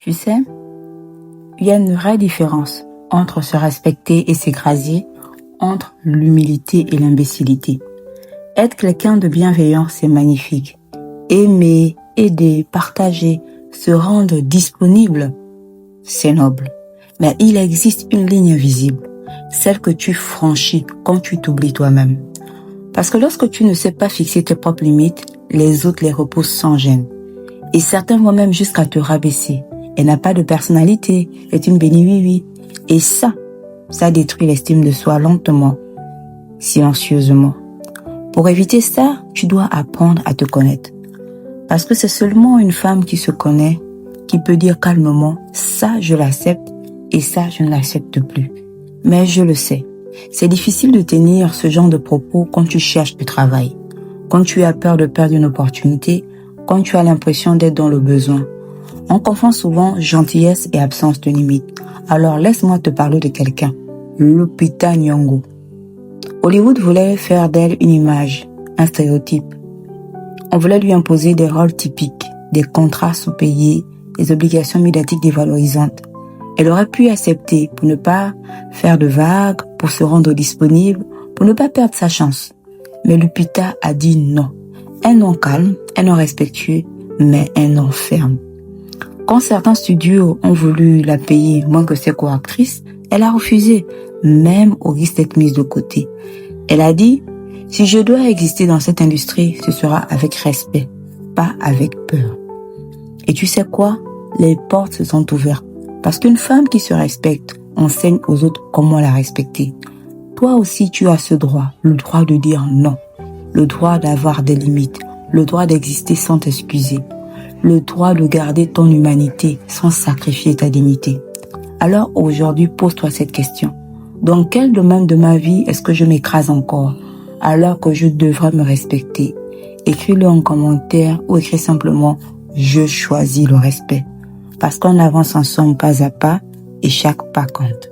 Tu sais, il y a une vraie différence entre se respecter et s'écraser, entre l'humilité et l'imbécilité. Être quelqu'un de bienveillant, c'est magnifique. Aimer, aider, partager, se rendre disponible, c'est noble. Mais il existe une ligne invisible, celle que tu franchis quand tu t'oublies toi-même. Parce que lorsque tu ne sais pas fixer tes propres limites, les autres les repoussent sans gêne. Et certains vont même jusqu'à te rabaisser. Elle n'a pas de personnalité, est une bénie oui-oui. Et ça détruit l'estime de soi lentement, silencieusement. Pour éviter ça, tu dois apprendre à te connaître. Parce que c'est seulement une femme qui se connaît, qui peut dire calmement, ça je l'accepte et ça je ne l'accepte plus. Mais je le sais, c'est difficile de tenir ce genre de propos quand tu cherches du travail, quand tu as peur de perdre une opportunité, quand tu as l'impression d'être dans le besoin. On confond souvent gentillesse et absence de limite. Alors laisse-moi te parler de quelqu'un, Lupita Nyong'o. Hollywood voulait faire d'elle une image, un stéréotype. On voulait lui imposer des rôles typiques, des contrats sous-payés, des obligations médiatiques dévalorisantes. Elle aurait pu accepter pour ne pas faire de vagues, pour se rendre disponible, pour ne pas perdre sa chance. Mais Lupita a dit non. Un non calme, un non respectueux, mais un non ferme. Quand certains studios ont voulu la payer moins que ses co-actrices, elle a refusé, même au risque d'être mise de côté. Elle a dit, si je dois exister dans cette industrie, ce sera avec respect, pas avec peur. Et tu sais quoi? Les portes se sont ouvertes. Parce qu'une femme qui se respecte enseigne aux autres comment la respecter. Toi aussi, tu as ce droit, le droit de dire non, le droit d'avoir des limites, le droit d'exister sans t'excuser, le droit de garder ton humanité sans sacrifier ta dignité. Alors aujourd'hui, pose-toi cette question. Dans quel domaine de ma vie est-ce que je m'écrase encore alors que je devrais me respecter? Écris-le en commentaire ou écris simplement « Je choisis le respect ». Parce qu'on avance ensemble pas à pas et chaque pas compte.